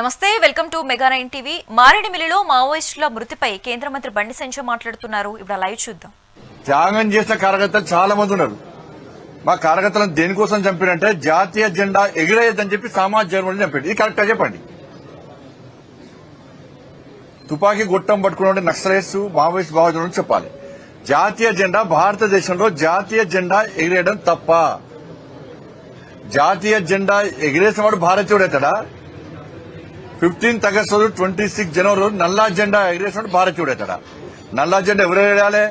నమస్తే, welcome to mega 9 TV. మారేడుమిల్లిలో మావోయిస్టుల మృతిపై కేంద్ర మంత్రి బండి సంజయ్ మాట్లాడుతున్నారు. ఇప్పుడు లైవ్ చూద్దాం. త్యాగం చేసిన కార్యకర్తలు చాలా మంది ఉన్నారు. మా కార్యకర్తలను దేనికోసం చంపినంటే జాతీయ జెండా ఎగిరేయద్దని చెప్పి సామాజిక జర్మని చంపాడు. ఇది కరెక్టా చెప్పండి? తుపాకీ గొట్టం పట్టుకున్న నక్సలైట్స్ మావోయిస్ట్ భావజనం చెప్పాలి. జాతీయ జెండా భారతదేశంలో జాతీయ జెండా ఎగిరేయడం తప్ప. జాతీయ జెండా ఎగిరేసిన వాడు భారతీయుడు అవుతాడా? 15th ఆగస్టు రోజు 26 జనవరి రోజు నల్లా జెండా ఎగిరేసిన భారతీయుడు అవుతాడా? నల్లా జెండా ఎవరు ఎగరేయాలి?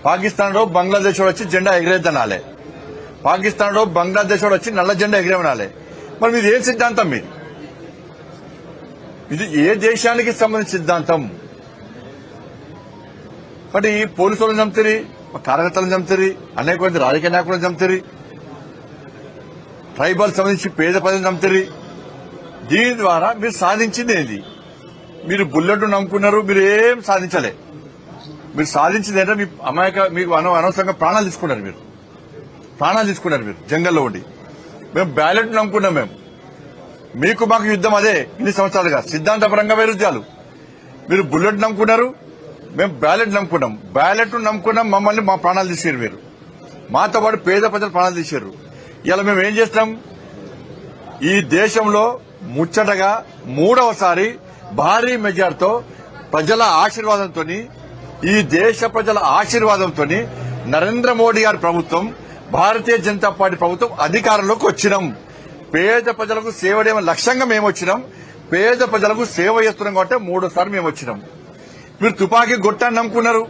పాకిస్తాన్ లో బంగ్లాదేశ్ వచ్చి జెండా ఎగిరేద్దనాలే. పాకిస్తాన్ లో బంగ్లాదేశ్ వచ్చి నల్ల జెండా ఎగిరేమనాలే. మరి మీది ఏం సిద్ధాంతం? మీది ఇది ఏ దేశానికి సంబంధించిన సిద్ధాంతం? కాబట్టి పోలీసులను చంపుతారు, కార్యకర్తలను చంపుతారు, అనేక మంది రాజకీయ నాయకులను చంపుతారు, ట్రైబల్ సంబంధించి పేద ప్రజలను చంపుతారు. దీని ద్వారా మీరు సాధించింది ఏంది? మీరు బుల్లెట్ నమ్ముకున్నారు, మీరు ఏం సాధించలే. మీరు సాధించింది ఏంటంటే మీకు అనవసరంగా ప్రాణాలు తీసుకున్నారు. మీరు జంగల్లో ఉండి. మేము బ్యాలెట్ నమ్ముకున్నాం. మీకు మాకు యుద్దం అదే ఇన్ని సంవత్సరాలుగా సిద్ధాంతపరంగా వైరుధ్యాలు. మీరు బుల్లెట్ నమ్ముకున్నారు, మేము బ్యాలెట్ నమ్ముకున్నాం. మమ్మల్ని మా ప్రాణాలు తీసారు. మీరు మాతో పాటు పేద ప్రజలు ప్రాణాలు తీశారు. ఇలా మేము ఏం చేస్తాం? ఈ దేశంలో ముచ్చటగా 3వసారి భారీ మెజార్టీతో ప్రజల ఆశీర్వాదంతో, ఈ దేశ ప్రజల ఆశీర్వాదంతో నరేంద్ర మోడీ గారి ప్రభుత్వం, భారతీయ జనతా పార్టీ ప్రభుత్వం అధికారంలోకి వచ్చినాం. పేద ప్రజలకు సేవ చేయడం లక్ష్యంగా మేము వచ్చినాం. పేద ప్రజలకు సేవ చేస్తున్నాం కాబట్టి 3సారి మేము వచ్చినాం. మీరు తుపాకీ గొట్టాన్ని నమ్ముకున్నారు,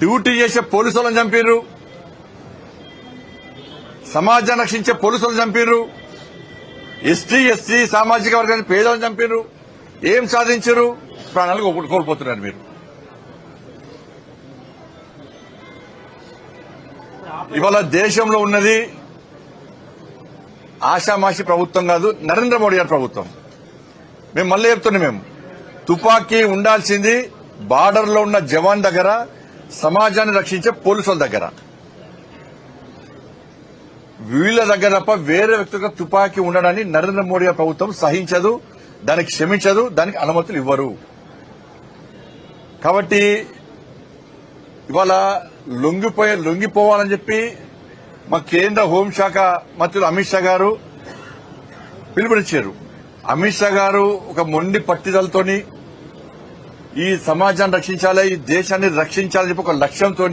డ్యూటీ చేసే పోలీసులను చంపారు, సమాజాన్ని రక్షించే పోలీసులను చంపారు, ఎస్సీ సామాజిక వర్గాన్ని పేదలను చంపారు. ఏం సాధించారు? ప్రాణాలు కోల్పోతున్నారు. మీరు ఇవాళ దేశంలో ఉన్నది ఆషామాషి ప్రభుత్వం కాదు, నరేంద్ర మోడీ గారి ప్రభుత్వం. మేము మళ్ళీ చెప్తున్నాం, తుపాకీ ఉండాల్సింది బార్డర్ లో ఉన్న జవాన్ దగ్గర, సమాజాన్ని రక్షించే పోలీసుల దగ్గర. వీళ్ల దగ్గర తప్ప వేరే వ్యక్తులకు తుపాకీ ఉండడాన్ని నరేంద్ర మోడీ గారి ప్రభుత్వం సహించదు, దానికి క్షమించదు, దానికి అనుమతులు ఇవ్వరు. కాబట్టి ఇవాళ లొంగిపోవాలని చెప్పి మా కేంద్ర హోంశాఖ మంత్రులు అమిత్ షా గారు పిలుపునిచ్చారు. అమిత్ షా గారు ఒక మొండి పట్టుదలతోని ఈ సమాజాన్ని రక్షించాలి, ఈ దేశాన్ని రక్షించాలని చెప్పి ఒక లక్ష్యంతో,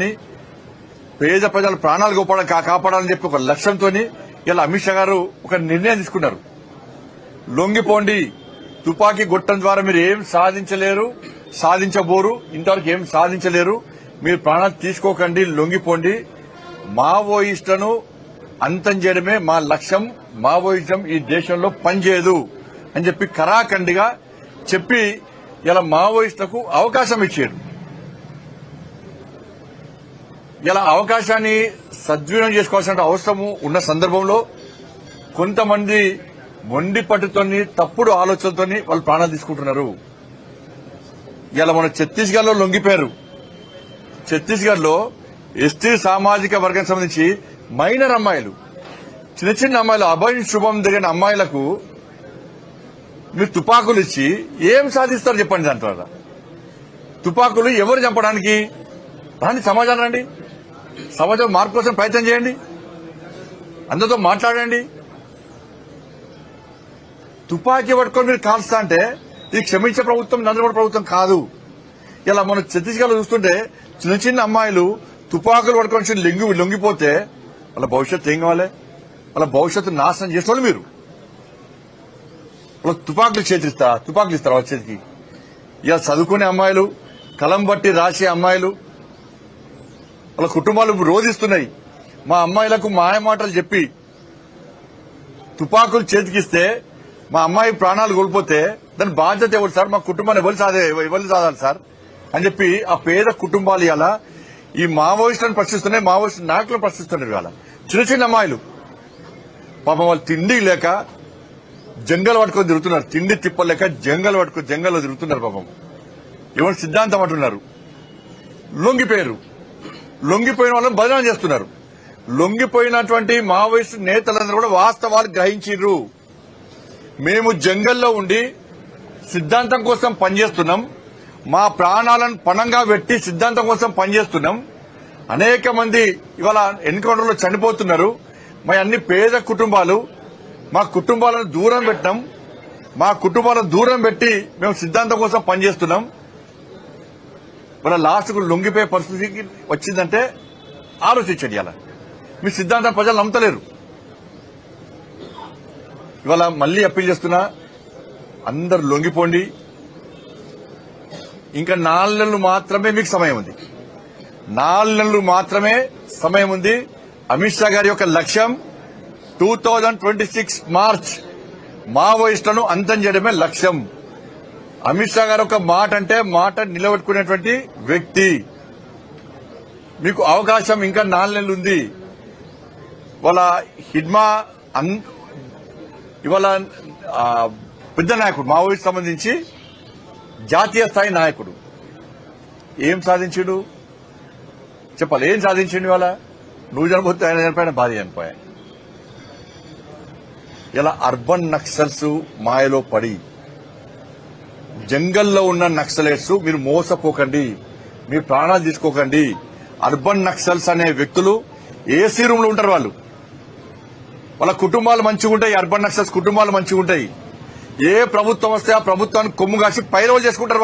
పేద ప్రజల ప్రాణాలు కాపాడాలని చెప్పి ఒక లక్ష్యంతో ఇలా అమిత్ షా గారు ఒక నిర్ణయం తీసుకున్నారు. లొంగిపోండి, తుపాకీ గొట్టం ద్వారా మీరు ఏం సాధించలేరు, సాధించబోరు, ఇంతవరకు ఏం సాధించలేరు, మీరు ప్రాణాలు తీసుకోకండి, లొంగిపోండి, మావోయిస్టులను అంతం చేయడమే మా లక్ష్యం, మావోయిజం ఈ దేశంలో పనిచేయదు అని చెప్పి కరాఖండిగా చెప్పి ఇలా మావోయిస్టులకు అవకాశం ఇచ్చారు. ఇలా అవకాశాన్ని సద్వినియోగం చేసుకోవాల్సిన అవసరం ఉన్న సందర్భంలో కొంతమంది మొండి పట్టుతోని, తప్పుడు ఆలోచనలతోని వాళ్ళు ప్రాణాలు తీసుకుంటున్నారు. ఇలా మన ఛత్తీస్గఢ్ లో లొంగిపోయారు. ఛత్తీస్గఢ్ లో ఎస్టీ సామాజిక వర్గానికి సంబంధించి మైనర్ అమ్మాయిలు, చిన్న అమ్మాయిలు, అభయం శుభం జరిగిన అమ్మాయిలకు మీరు తుపాకులు ఇచ్చి ఏం సాధిస్తారు చెప్పండి? దాని ద్వారా తుపాకులు ఎవరు చంపడానికి? రండి, సమాజం రండి, సమాజం మార్పు కోసం ప్రయత్నం చేయండి, అందరితో మాట్లాడండి. తుపాకీ పట్టుకొని మీరు కాల్స్తా అంటే ఇది క్షమించే ప్రభుత్వం నరేంద్ర మోడీ ప్రభుత్వం కాదు. ఇలా మన ఛత్తీస్గఢ్ లో చూస్తుంటే చిన్న అమ్మాయిలు తుపాకులు పట్టుకొని లొంగిపోతే వాళ్ళ భవిష్యత్తు ఏం కావాలి? వాళ్ళ భవిష్యత్తు నాశనం చేసేవాళ్ళు మీరు. వాళ్ళ తుపాకులు ఇస్తారు వాళ్ళ చేతికి. ఇలా చదువుకునే అమ్మాయిలు, కలం బట్టి రాసే అమ్మాయిలు, వాళ్ళ కుటుంబాలు రోధిస్తున్నాయి. మా అమ్మాయిలకు మాయమాటలు చెప్పి తుపాకులు చేతికిస్తే మా అమ్మాయి ప్రాణాలు కోల్పోతే దాని బాధ్యత ఎవరు సార్? మా కుటుంబాన్ని ఎవరు సాధాలి సార్ అని చెప్పి ఆ పేద కుటుంబాలు ఇలా ఈ మావోయిస్టులను ప్రశ్నిస్తున్నాయి, మావోయిస్టు నాయకులను ప్రశ్నిస్తున్నారు. ఇవాళ చిన్న అమ్మాయిలు పాపం వాళ్ళు తిండి లేక జంగల్ పట్టుకొని తిరుగుతున్నారు. తిండి తిప్పలేక జంగల్లో తిరుగుతున్నారు. పాపం ఎవరు సిద్ధాంతం అంటున్నారు. లొంగిపోయిన వాళ్ళని బదనాం చేస్తున్నారు. లొంగిపోయినటువంటి మావోయిస్టు నేతలందరూ కూడా వాస్తవాలు గ్రహించారు. మేము జంగల్లో ఉండి సిద్ధాంతం కోసం పనిచేస్తున్నాం. మా ప్రాణాలను పణంగా పెట్టి సిద్ధాంతం కోసం పనిచేస్తున్నాం. అనేక మంది ఇవాళ ఎన్కౌంటర్లో చనిపోతున్నారు. మా అన్ని పేద కుటుంబాలు, మా కుటుంబాలను దూరం పెట్టినాం. మా కుటుంబాలను దూరం పెట్టి మేము సిద్ధాంతం కోసం పనిచేస్తున్నాం. ఇవాళ లాస్ట్కు లొంగిపోయే పరిస్థితికి వచ్చిందంటే ఆలోచించండి. అలా మీ సిద్ధాంతం ప్రజలు నమ్మతలేరు. ఇవాళ మళ్లీ అప్పీల్ చేస్తున్నా, అందరు లొంగిపోండి. ఇంకా 4 నెలలు మాత్రమే మీకు సమయం ఉంది. 4 నెలలు మాత్రమే సమయం ఉంది. అమిత్ షా గారి యొక్క లక్ష్యం 2026 మార్చ్ మావోయిస్టులను అంతం చేయడమే లక్ష్యం. అమిత్ షా గారు ఒక మాట అంటే మాట నిలబెట్టుకునేటువంటి వ్యక్తి. మీకు అవకాశం ఇంకా 4 నెలలు ఉంది. ఇవాళ హిడ్మా ఇవాళ పెద్ద నాయకుడు, మావోయిస్ట్ సంబంధించి జాతీయ స్థాయి నాయకుడు ఏం సాధించాడు చెప్పాలి. ఏం సాధించిండు? ఇవాళ నువ్వు చనిపోతే ఆయన చనిపోయిన, భార్య చనిపోయాయి. ఇలా అర్బన్ నక్సల్స్ మాయలో పడి జంగల్లో ఉన్న నక్సలైట్స్ మీరు మోసపోకండి, మీ ప్రాణాలు తీసుకోకండి. అర్బన్ నక్సల్స్ అనే వ్యక్తులు ఏసీ రూమ్ లో ఉంటారు. వాళ్ళ కుటుంబాలు మంచిగా ఉంటాయి. అర్బన్ నక్సల్స్ కుటుంబాలు మంచిగా ఉంటాయి. ఏ ప్రభుత్వం వస్తే ఆ ప్రభుత్వాన్ని కొమ్ము కాసి పైరవులు చేసుకుంటారు.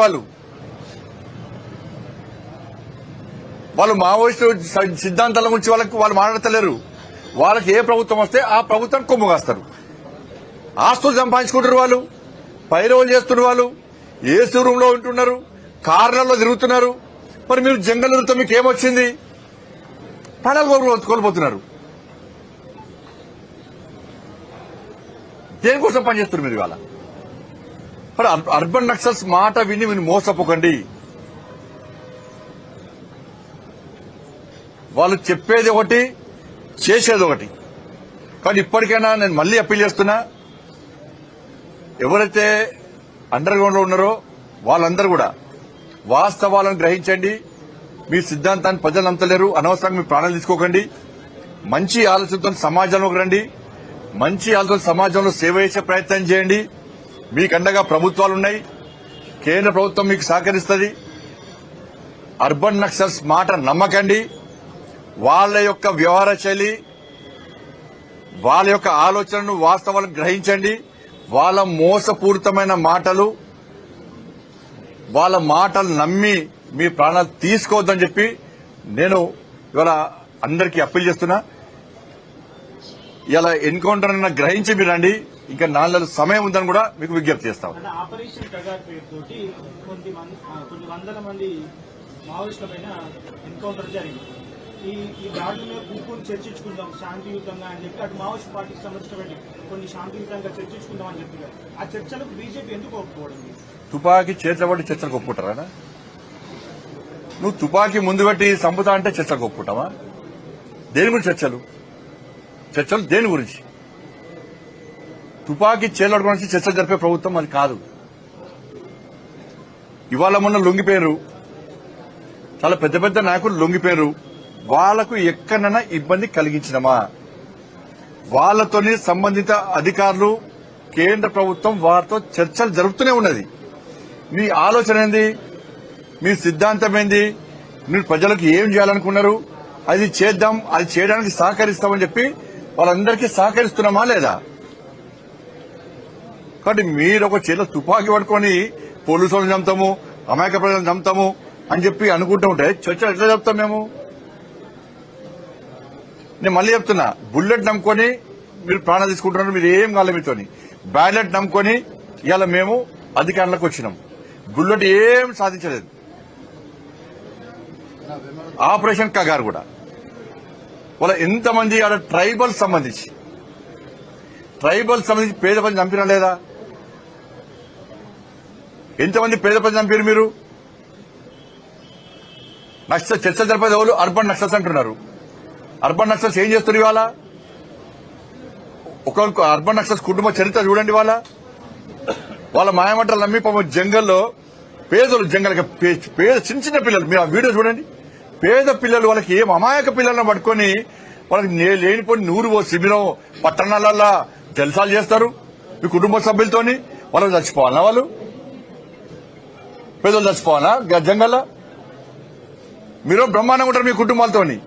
వాళ్ళు మావోయిస్టు సిద్ధాంతాల గురించి వాళ్ళు మాట్లాడతలేరు. వాళ్ళకి ఏ ప్రభుత్వం వస్తే ఆ ప్రభుత్వాన్ని కొమ్ము కాస్తారు. ఆస్తులు సంపాదించుకుంటారు. వాళ్ళు పైరవులు చేస్తున్నారు. వాళ్ళు ఏసీ రూమ్ లో ఉంటున్నారు, కార్లలో తిరుగుతున్నారు. మరి మీరు జంగల్ తిరుగుతా మీకు ఏమొచ్చింది? ప్రాణాలు కోల్పోతున్నారు. దేనికోసం పనిచేస్తున్నారు మీరు ఇవాళ? మరి అర్బన్ నక్సల్స్ మాట విని మీరు మోసపోకండి. వాళ్ళు చెప్పేది ఒకటి, చేసేది ఒకటి. కానీ ఇప్పటికైనా నేను మళ్లీ అప్పీల్ చేస్తున్నా, ఎవరైతే అండర్ గ్రౌండ్ లో ఉన్నారో వాళ్ళందరూ కూడా వాస్తవాలను గ్రహించండి. మీ సిద్ధాంతాన్ని ప్రజలు నమ్మలేరు. అనవసరంగా మీ ప్రాణాలు తీసుకోకండి. మంచి ఆలోచనతో సమాజంలోకి రండి. మంచి ఆలోచన సమాజంలో సేవ చేసే ప్రయత్నం చేయండి. మీకు అండగా ప్రభుత్వాలున్నాయి. కేంద్ర ప్రభుత్వం మీకు సహకరిస్తుంది. అర్బన్ నక్సల్స్ మాట నమ్మకండి. వాళ్ళ యొక్క వ్యవహార శైలి, వాళ్ళ యొక్క ఆలోచనను, వాస్తవాలను గ్రహించండి. వాళ్ళ మోసపూరితమైన మాటలు, వాళ్ళ మాటలు నమ్మి మీ ప్రాణాలు తీసుకోవద్దని చెప్పి నేను ఇవాళ అందరికీ అప్పీల్ చేస్తున్నా. ఇలా ఎన్కౌంటర్ అన్న గ్రహించి మీరు రండి. ఇంకా 4 నెలల సమయం ఉందని కూడా మీకు విజ్ఞప్తి చేస్తాం. ఆపరేషన్ కగార్ పేరుతోటి కొన్ని వందల మంది మావోయిస్టుల పైన ఎన్కౌంటర్ జరిగింది. ఈ దాడుల కూర్చొని చర్చించుకుందాం శాంతియుతంగా అని చెప్పి అటు మావోయిస్ట్ పార్టీకి సంబంధించినటువంటి కొన్ని శాంతియుతంగా చర్చించుకుందాం అని చెప్పారు. ఆ చర్చలకు బీజేపీ ఎందుకు ఒప్పుకోవడం? తుపాకీ చేతిలో పట్టి చర్చలకు ఒప్పుకుంటారా? నువ్వు తుపాకీ ముందు పెట్టి చంపుతా అంటే చర్చలకు ఒప్పుకుంటావా? దేని గురించి చర్చలు దేని గురించి? తుపాకీ చేతిలో గురించి చర్చలు జరిపే ప్రభుత్వం అది కాదు. ఇవాళ మొన్న లొంగిపోయారు, చాలా పెద్ద పెద్ద నాయకులు లొంగిపోయారు. వాళ్లకు ఎక్కడైనా ఇబ్బంది కలిగించినమా? వాళ్లతోని సంబంధిత అధికారులు, కేంద్ర ప్రభుత్వం వారితో చర్చలు జరుపుతూనే ఉన్నది. మీ ఆలోచన ఏంది? మీ సిద్ధాంతం ఏంది? మీరు ప్రజలకు ఏం చేయాలనుకున్నారు? అది చేద్దాం, అది చేయడానికి సహకరిస్తామని చెప్పి వాళ్ళందరికీ సహకరిస్తున్నామా లేదా? కాబట్టి మీరు ఒక చేతిలో తుపాకీ పట్టుకొని పోలీసులను చంపుతాము, అమాయక ప్రజలను చంపుతాము అని చెప్పి అనుకుంటూ ఉంటే చర్చలు ఎట్లా చెప్తాం మేము? నేను మళ్ళీ చెప్తున్నా, బుల్లెట్ నమ్ముకొని మీరు ప్రాణాలు తీసుకుంటున్నారు. మీరు ఏం కాలేదు మీతోని. బ్యాలెట్ నమ్ముకొని ఇవాళ మేము అధికారంలోకి వచ్చినాం. బుల్లెట్ ఏం సాధించలేదు. ఆపరేషన్ కగారు కూడా వాళ్ళ ఎంతమంది ఆడ ట్రైబల్ సంబంధించి పేద ప్రజలు చంపినా లేదా? ఎంతమంది పేద ప్రజలు చంపారు మీరు? నక్సల్ చర్చలు జరిపేది ఎవరు? అర్బన్ నక్సల్స్ అంటున్నారు. అర్బన్ నక్సల్స్ ఏం చేస్తారు ఇవాళ? ఒక అర్బన్ నక్సల్స్ కుటుంబ చరిత్ర చూడండి. వాళ్ళ మాయమంటలు నమ్మి పాపం జంగల్లో పేదలు, పేద చిన్న చిన్న పిల్లలు, మీరు ఆ వీడియో చూడండి. పేద పిల్లలు, వాళ్ళకి ఏం అమాయక పిల్లలను పట్టుకొని వాళ్ళకి లేనిపోయి నూరు శిబిరం పట్టణాలల్లో జల్సాలు చేస్తారు. మీ కుటుంబ సభ్యులతోని వాళ్ళు చచ్చిపోవాలనా? వాళ్ళు పేదలు చచ్చిపోవాలా జంగల్లో? మీరు బ్రహ్మాండంగా ఉంటారు మీ కుటుంబాలతోని,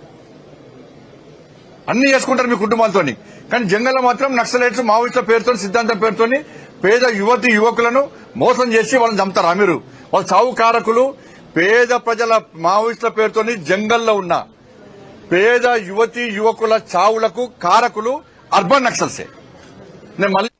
అన్ని చేసుకుంటారు మీ కుటుంబాలతోని. కానీ జంగల్లో మాత్రం నక్సలైట్స్ మావోయిస్టుల పేరుతో సిద్ధాంతం పేరుతోని పేద యువతి యువకులను మోసం చేసి వాళ్ళని చంపుతారా మీరు? వాళ్ళు చావు కారకులు. పేద ప్రజల మావోయిస్టుల పేరుతోని జంగల్లో ఉన్న పేద యువతి యువకుల చావులకు కారకులు అర్బన్ నక్సల్సే. నేను మళ్ళీ